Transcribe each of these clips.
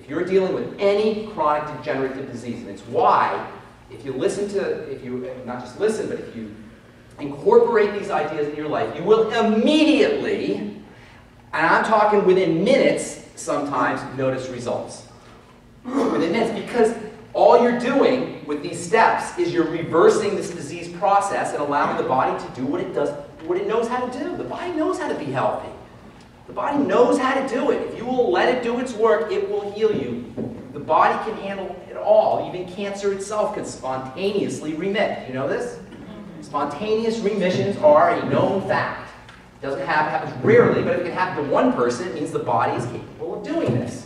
if you're dealing with any chronic degenerative disease, and it's why, if you listen to, if you, not just listen, but if you incorporate these ideas in your life, you will immediately, and I'm talking within minutes, sometimes notice results. Within minutes, because all you're doing with these steps is you're reversing this disease process and allowing the body to do what it does, what it knows how to do. The body knows how to be healthy. The body knows how to do it. If you will let it do its work, it will heal you. The body can handle it all. Even cancer itself can spontaneously remit. You know this? Spontaneous remissions are a known fact. It doesn't happens rarely, but if it can happen to one person, it means the body is capable of doing this.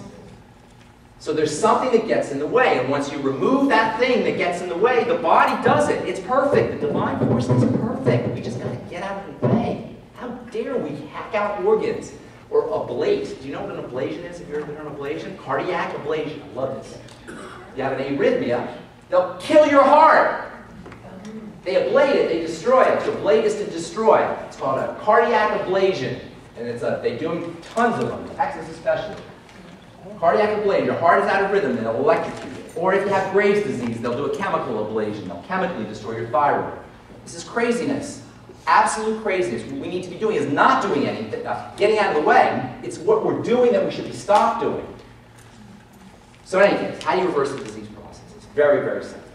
So there's something that gets in the way, and once you remove that thing that gets in the way, the body does it. It's perfect. The divine force is perfect. We just got to get out of the way. How dare we hack out organs or ablate? Do you know what an ablation is? Have you ever done an ablation? Cardiac ablation. I love this. You have an arrhythmia, they'll kill your heart. They ablate it, they destroy it. To ablate is to destroy. It's called a cardiac ablation. And it's they do tons of them, Texas especially. Cardiac ablation, your heart is out of rhythm, they'll electrocute it. Or if you have Graves' disease, they'll do a chemical ablation. They'll chemically destroy your thyroid. This is craziness. Absolute craziness. What we need to be doing is not doing anything, getting out of the way. It's what we're doing that we should be stopped doing. So in any case, how do you reverse the disease process? It's very, very simple.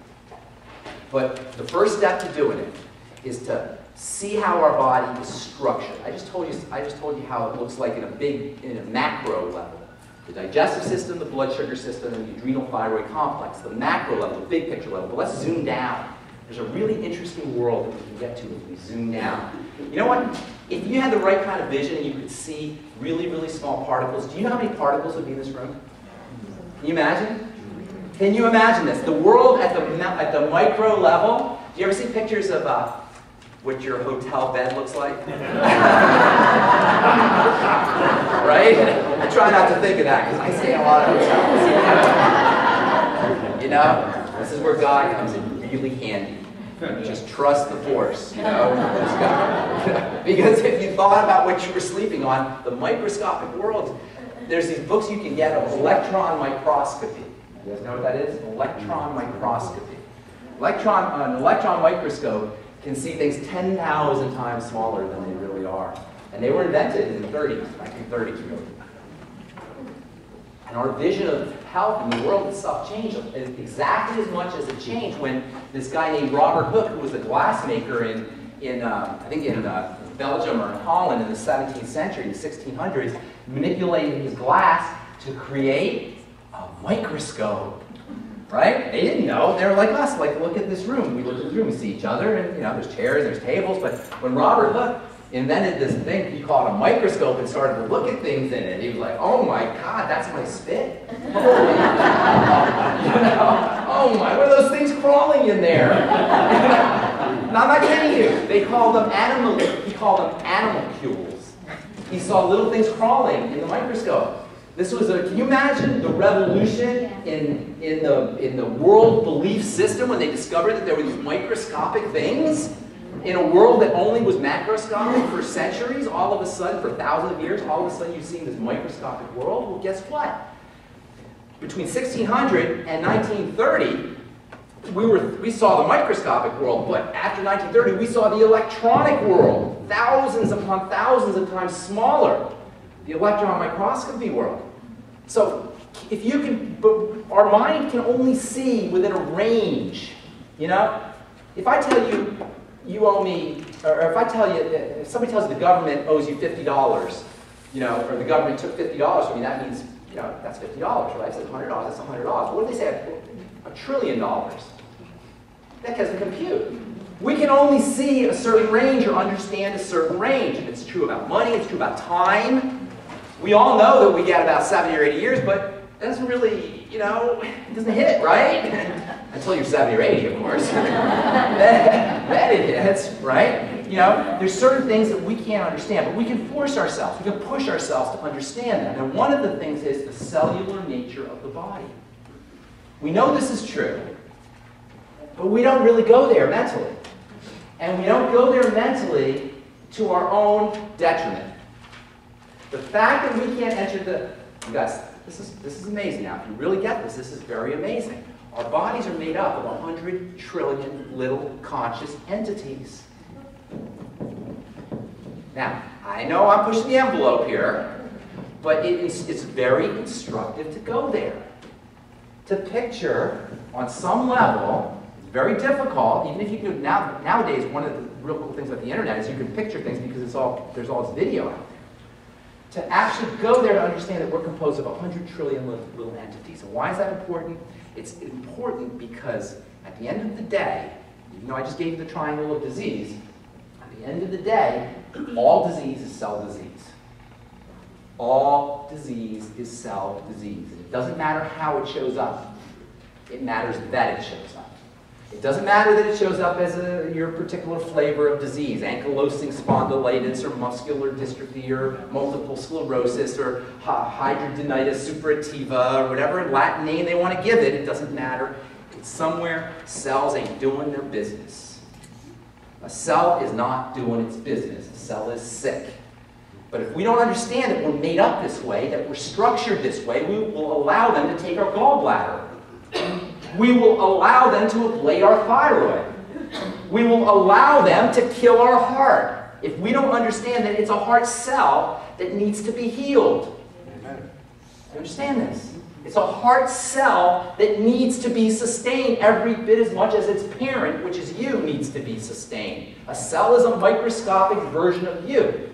But the first step to doing it is to see how our body is structured. I just told you how it looks like in a macro level. The digestive system, the blood sugar system, and the adrenal thyroid complex. The macro level, the big picture level. But let's zoom down. There's a really interesting world that we can get to if we zoom down. You know what? If you had the right kind of vision and you could see really, really small particles, do you know how many particles would be in this room? Can you imagine? Can you imagine this? The world at the micro level. Do you ever see pictures of what your hotel bed looks like? Right? I try not to think of that because I stay in a lot of hotels. You know, this is where God comes in really handy. Just trust the force, you know? Because if you thought about what you were sleeping on, the microscopic world, there's these books you can get of electron microscopy. You guys know what that is? Electron microscopy. An electron microscope can see things 10,000 times smaller than they really are. And they were invented in the 30s, 1930s really. And our vision of health in the world itself changed exactly as much as it changed when this guy named Robert Hooke, who was a glassmaker I think in Belgium or in Holland in the 17th century, in the 1600s, manipulated his glass to create a microscope. Right? They didn't know. They were like us. Like, look at this room. We look at this room. We see each other, and you know, there's chairs, there's tables. But when Robert Hooke invented this thing, he called a microscope and started to look at things in it. He was like, "Oh my God, that's my spit! Holy, you know, oh my, what are those things crawling in there?" No, I'm not kidding you. They called them he called them animalcules. He saw little things crawling in the microscope. This was can you imagine the revolution in the world belief system when they discovered that there were these microscopic things in a world that only was macroscopic for centuries? All of a sudden, for thousands of years, all of a sudden you've seen this microscopic world. Well, guess what? Between 1600 and 1930, we saw the microscopic world, but after 1930, we saw the electronic world, thousands upon thousands of times smaller. The electron microscopy world. So, if you can, but our mind can only see within a range. You know, if I tell you you owe me, or if I tell you, if somebody tells you the government owes you $50, you know, or the government took $50 from me, that means, you know, that's $50, right? I said $100, that's $100. What did they say? $1 trillion. That doesn't compute. We can only see a certain range or understand a certain range. And it's true about money, it's true about time. We all know that we get about 70 or 80 years, but it doesn't really, you know, it doesn't hit, right? Until you're 70 or 80, of course. then it hits, right? You know, there's certain things that we can't understand, but we can force ourselves, we can push ourselves to understand them. And one of the things is the cellular nature of the body. We know this is true, but we don't really go there mentally. And we don't go there mentally to our own detriment. The fact that we can't enter you guys, this is amazing now. If you really get this, this is very amazing. Our bodies are made up of 100 trillion little conscious entities. Now, I know I'm pushing the envelope here, but it's very instructive to go there. To picture, on some level, it's very difficult, even if you can, nowadays, one of the real cool things about the internet is you can picture things because there's all this video out there. To actually go there to understand that we're composed of 100 trillion little entities. And why is that important? It's important because at the end of the day, even though I just gave you the triangle of disease, at the end of the day, all disease is cell disease. All disease is cell disease. And it doesn't matter how it shows up. It matters that it shows up. It doesn't matter that it shows up as your particular flavor of disease, ankylosing spondylitis, or muscular dystrophy, or multiple sclerosis, or hidradenitis suppurativa, or whatever Latin name they want to give it. It doesn't matter. It's somewhere. Cells ain't doing their business. A cell is not doing its business. A cell is sick. But if we don't understand that we're made up this way, that we're structured this way, we will allow them to take our gallbladder. We will allow them to ablate our thyroid. We will allow them to kill our heart. If we don't understand that it's a heart cell that needs to be healed. Amen. You understand this? It's a heart cell that needs to be sustained every bit as much as its parent, which is you, needs to be sustained. A cell is a microscopic version of you.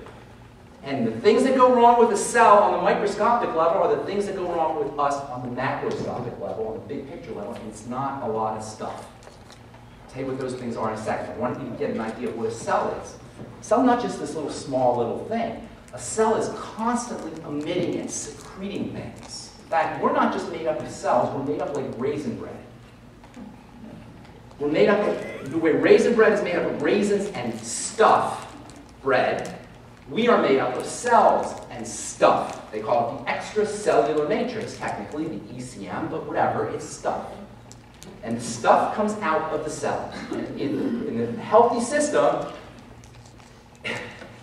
And the things that go wrong with a cell on the microscopic level are the things that go wrong with us on the macroscopic level, on the big picture level, and it's not a lot of stuff. I'll tell you what those things are in a second. I want you to get an idea of what a cell is. A cell is not just this small little thing. A cell is constantly emitting and secreting things. In fact, we're not just made up of cells, we're made up like raisin bread. We're made up of, the way raisin bread is made up of raisins and stuff bread, we are made up of cells and stuff. They call it the extracellular matrix, technically, the ECM, but whatever, it's stuff. And the stuff comes out of the cell. And in the healthy system,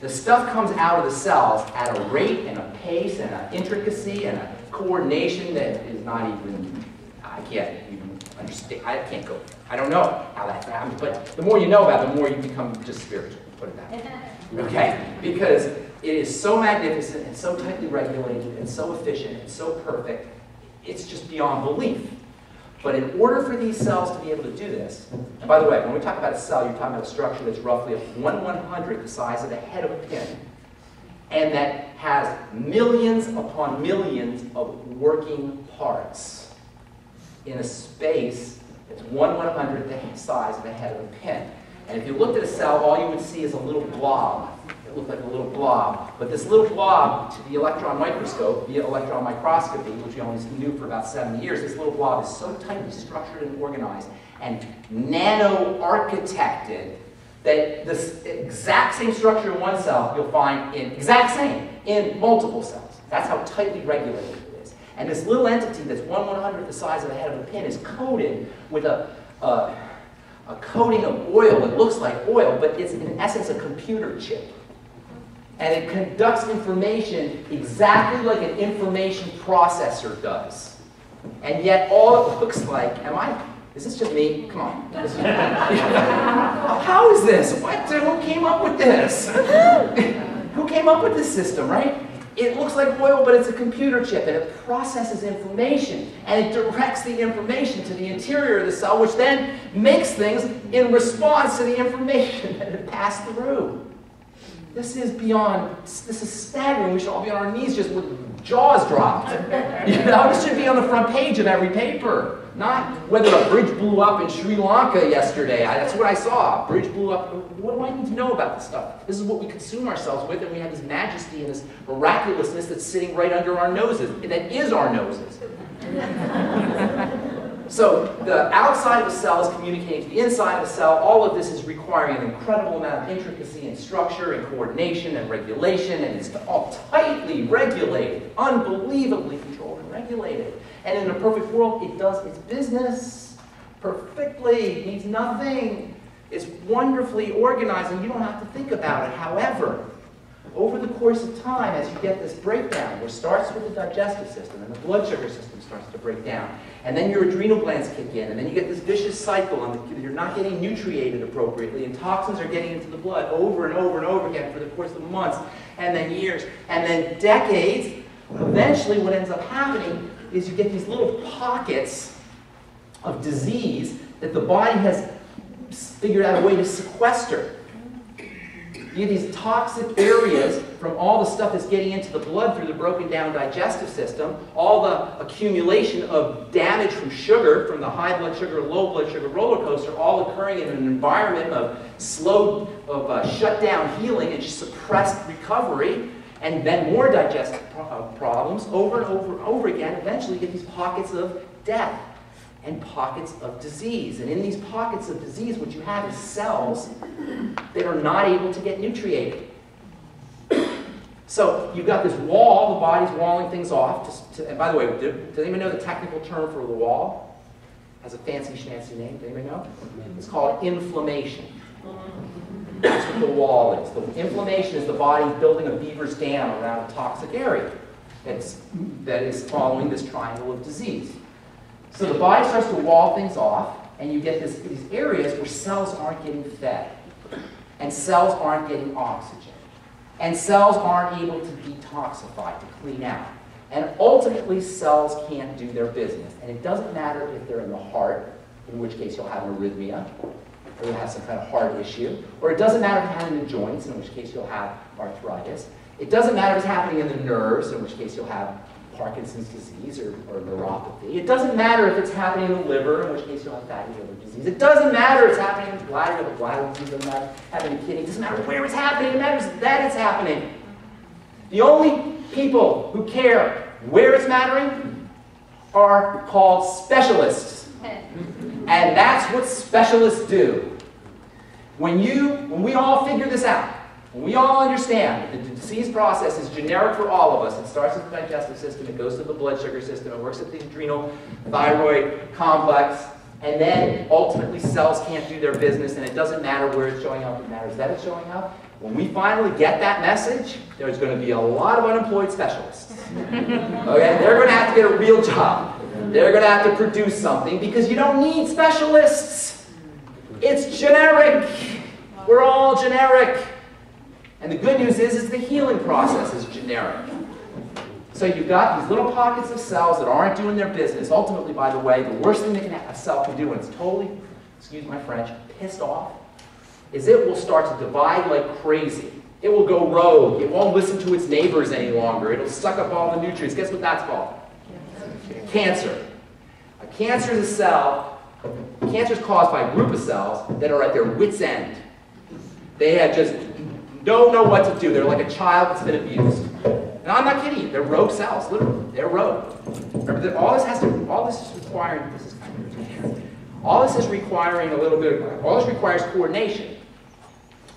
the stuff comes out of the cells at a rate and a pace and an intricacy and a coordination that is not even, I can't even understand. I can't go. I don't know how that happens, but the more you know about it, the more you become just spiritual, put it that way. Okay? Because it is so magnificent and so tightly regulated and so efficient and so perfect, it's just beyond belief. But in order for these cells to be able to do this, and by the way, when we talk about a cell, you're talking about a structure that's roughly 1/100th the size of the head of a pin, and that has millions upon millions of working parts in a space that's 1/100th the size of the head of a pin. And if you looked at a cell, all you would see is a little blob. It looked like a little blob. But this little blob, to the electron microscope, via electron microscopy, which we only knew for about 70 years, this little blob is so tightly structured and organized and nano-architected that this exact same structure in one cell you'll find in multiple cells. That's how tightly regulated it is. And this little entity that's 1/100th the size of the head of a pin is coated with a coating of oil. It looks like oil, but it's in essence a computer chip. And it conducts information exactly like an information processor does. And yet all it looks like, is this just me? Come on. How is this? Who came up with this? Who came up with this system, right? It looks like oil, but it's a computer chip, and it processes information, and it directs the information to the interior of the cell, which then makes things in response to the information that it passed through. This is staggering. We should all be on our knees just with jaws dropped. You know, this should be on the front page of every paper, not whether a bridge blew up in Sri Lanka yesterday. That's what I saw. A bridge blew up. What do I need to know about this stuff? This is what we consume ourselves with, and we have this majesty and this miraculousness that's sitting right under our noses, and that is our noses. So the outside of the cell is communicating to the inside of the cell. All of this is requiring an incredible amount of intricacy and structure and coordination and regulation, and it's all tightly regulated, unbelievably controlled and regulated. And in a perfect world, it does its business perfectly. It needs nothing. It's wonderfully organized, and you don't have to think about it. However, over the course of time, as you get this breakdown, which starts with the digestive system, and the blood sugar system starts to break down, and then your adrenal glands kick in, and then you get this vicious cycle, and you're not getting nutriated appropriately, and toxins are getting into the blood over and over and over again for the course of months, and then years, and then decades. Eventually, what ends up happening is you get these little pockets of disease that the body has figured out a way to sequester. You get these toxic areas from all the stuff that's getting into the blood through the broken down digestive system, all the accumulation of damage from sugar, from the high blood sugar, low blood sugar roller coaster, all occurring in an environment of shut down healing and just suppressed recovery, and then more digestive problems over and over and over again. Eventually you get these pockets of death and pockets of disease. And in these pockets of disease, what you have is cells that are not able to get nutriated. So you've got this wall, the body's walling things off. And by the way, does anyone know the technical term for the wall? It has a fancy schmancy name, does anybody know? It's called inflammation. That's what the wall is. The inflammation is the body building a beaver's dam around a toxic area that is following this triangle of disease. So the body starts to wall things off, and you get these areas where cells aren't getting fed, and cells aren't getting oxygen, and cells aren't able to detoxify, to clean out. And ultimately, cells can't do their business. And it doesn't matter if they're in the heart, in which case you'll have an arrhythmia, or you'll have some kind of heart issue, or it doesn't matter if it's happening in the joints, in which case you'll have arthritis. It doesn't matter if it's happening in the nerves, in which case you'll have Parkinson's disease or neuropathy. It doesn't matter if it's happening in the liver, in which case you'll have fatty liver disease. It doesn't matter if it's happening in the bladder, the bladder disease. It doesn't matter if it's happening in the kidney. It doesn't matter where it's happening. It matters that it's happening. The only people who care where it's mattering are called specialists. And that's what specialists do. When we all figure this out, when we all understand that the disease process is generic for all of us, it starts with the digestive system, it goes to the blood sugar system, it works at the adrenal thyroid complex, and then ultimately cells can't do their business, and it doesn't matter where it's showing up, it matters that it's showing up. When we finally get that message, there's going to be a lot of unemployed specialists. Okay? They're going to have to get a real job. They're going to have to produce something because you don't need specialists. It's generic. We're all generic. And the good news is the healing process is generic. So you've got these little pockets of cells that aren't doing their business. Ultimately, by the way, the worst thing that a cell can do when it's totally, excuse my French, pissed off, is it will start to divide like crazy. It will go rogue. It won't listen to its neighbors any longer. It'll suck up all the nutrients. Guess what that's called? Cancer. A cancer is a cell. Cancer is caused by a group of cells that are at their wit's end. They have just don't know what to do. They're like a child that's been abused. And I'm not kidding you. They're rogue cells, literally. They're rogue. Remember that all this is requiring a little bit of, all this requires coordination.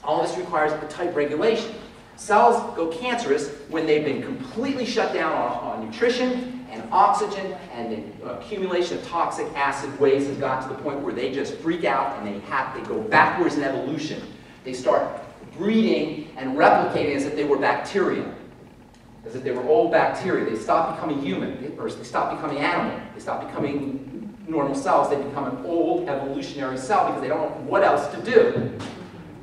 All this requires a tight regulation. Cells go cancerous when they've been completely shut down on nutrition and oxygen, and the accumulation of toxic acid waste has gotten to the point where they just freak out and they go backwards in evolution. They start breeding and replicating as if they were bacteria, as if they were old bacteria. They stop becoming human, or they stop becoming animal. They stop becoming normal cells. They become an old evolutionary cell because they don't know what else to do.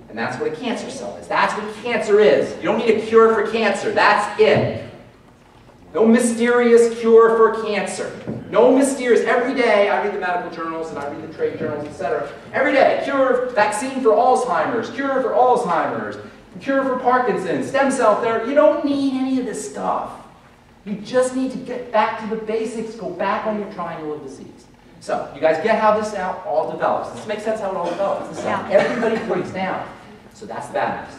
And that's what a cancer cell is. That's what cancer is. You don't need a cure for cancer. That's it. No mysterious cure for cancer. No mysterious. Every day, I read the medical journals and I read the trade journals, etc. Every day, vaccine for Alzheimer's, cure for Alzheimer's, cure for Parkinson's, stem cell therapy. You don't need any of this stuff. You just need to get back to the basics, go back on your triangle of disease. So, you guys get how this all develops. Does this make sense how it all develops? This is how everybody breaks down. So that's the bad news.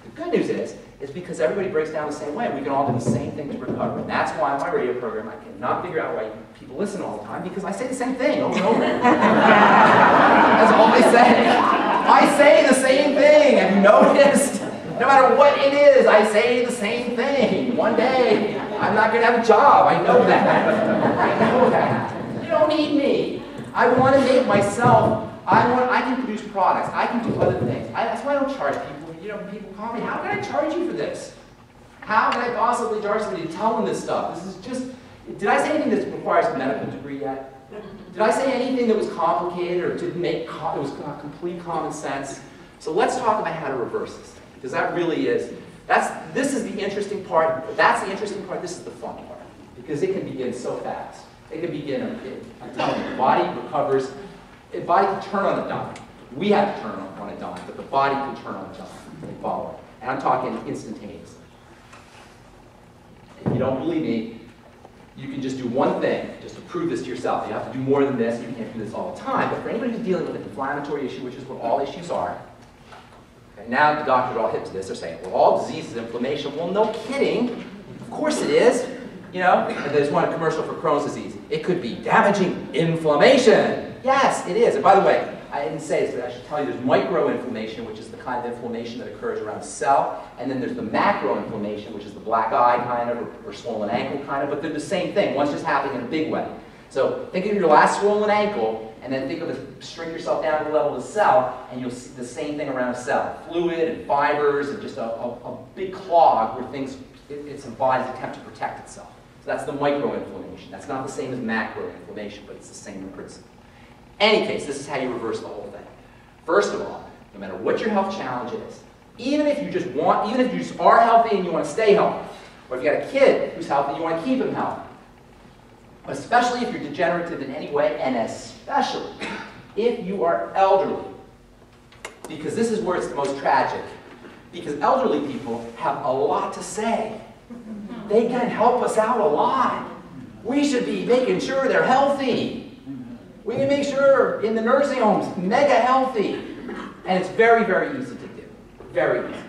The good news is because everybody breaks down the same way, we can all do the same thing to recover. And that's why on my radio program, I cannot figure out why people listen all the time, because I say the same thing over and over. That's all I say. I say the same thing. Have you noticed? No matter what it is, I say the same thing. One day, I'm not going to have a job. I know that. I know that. You don't need me. I want to make myself, I can produce products. I can do other things. That's why I don't charge people. You know, people call me, how can I charge you for this? How can I possibly charge somebody to tell them this stuff? This is just, did I say anything that requires a medical degree yet? Did I say anything that was complicated or didn't make, it was complete common sense? So let's talk about how to reverse this thing, because that really is, this is the interesting part, that's the interesting part, this is the fun part, because it can begin so fast. It can begin, I'm telling you, the body recovers, the body can turn on a dime. We have to turn on a dime, but the body can turn on a dime and follow it. And I'm talking instantaneously. If you don't believe me, you can just do one thing, just to prove this to yourself. You have to do more than this, you can't do this all the time, but for anybody who's dealing with an inflammatory issue, which is what all issues are, okay, now the doctors are all hip to this, they're saying, well, all disease is inflammation. Well, no kidding. Of course it is. You know, and there's one commercial for Crohn's disease. It could be damaging inflammation. Yes, it is. And by the way, I didn't say this, but I should tell you there's microinflammation, which is the kind of inflammation that occurs around a cell, and then there's the macroinflammation, which is the black eye kind of, or swollen ankle kind of, but they're the same thing. One's just happening in a big way. So think of your last swollen ankle, and then think of it, shrink yourself down to the level of the cell, and you'll see the same thing around a cell. Fluid and fibers and just a big clog where things, it's a body's attempt to protect itself. So that's the microinflammation. That's not the same as macroinflammation, but it's the same principle. Any case, this is how you reverse the whole thing. First of all, no matter what your health challenge is, even if you just are healthy and you want to stay healthy, or if you've got a kid who's healthy and you want to keep him healthy, especially if you're degenerative in any way, and especially if you are elderly, because this is where it's the most tragic, because elderly people have a lot to say. They can help us out a lot. We should be making sure they're healthy. We can make sure in the nursing homes, mega healthy. And it's very, very easy to do. Very easy.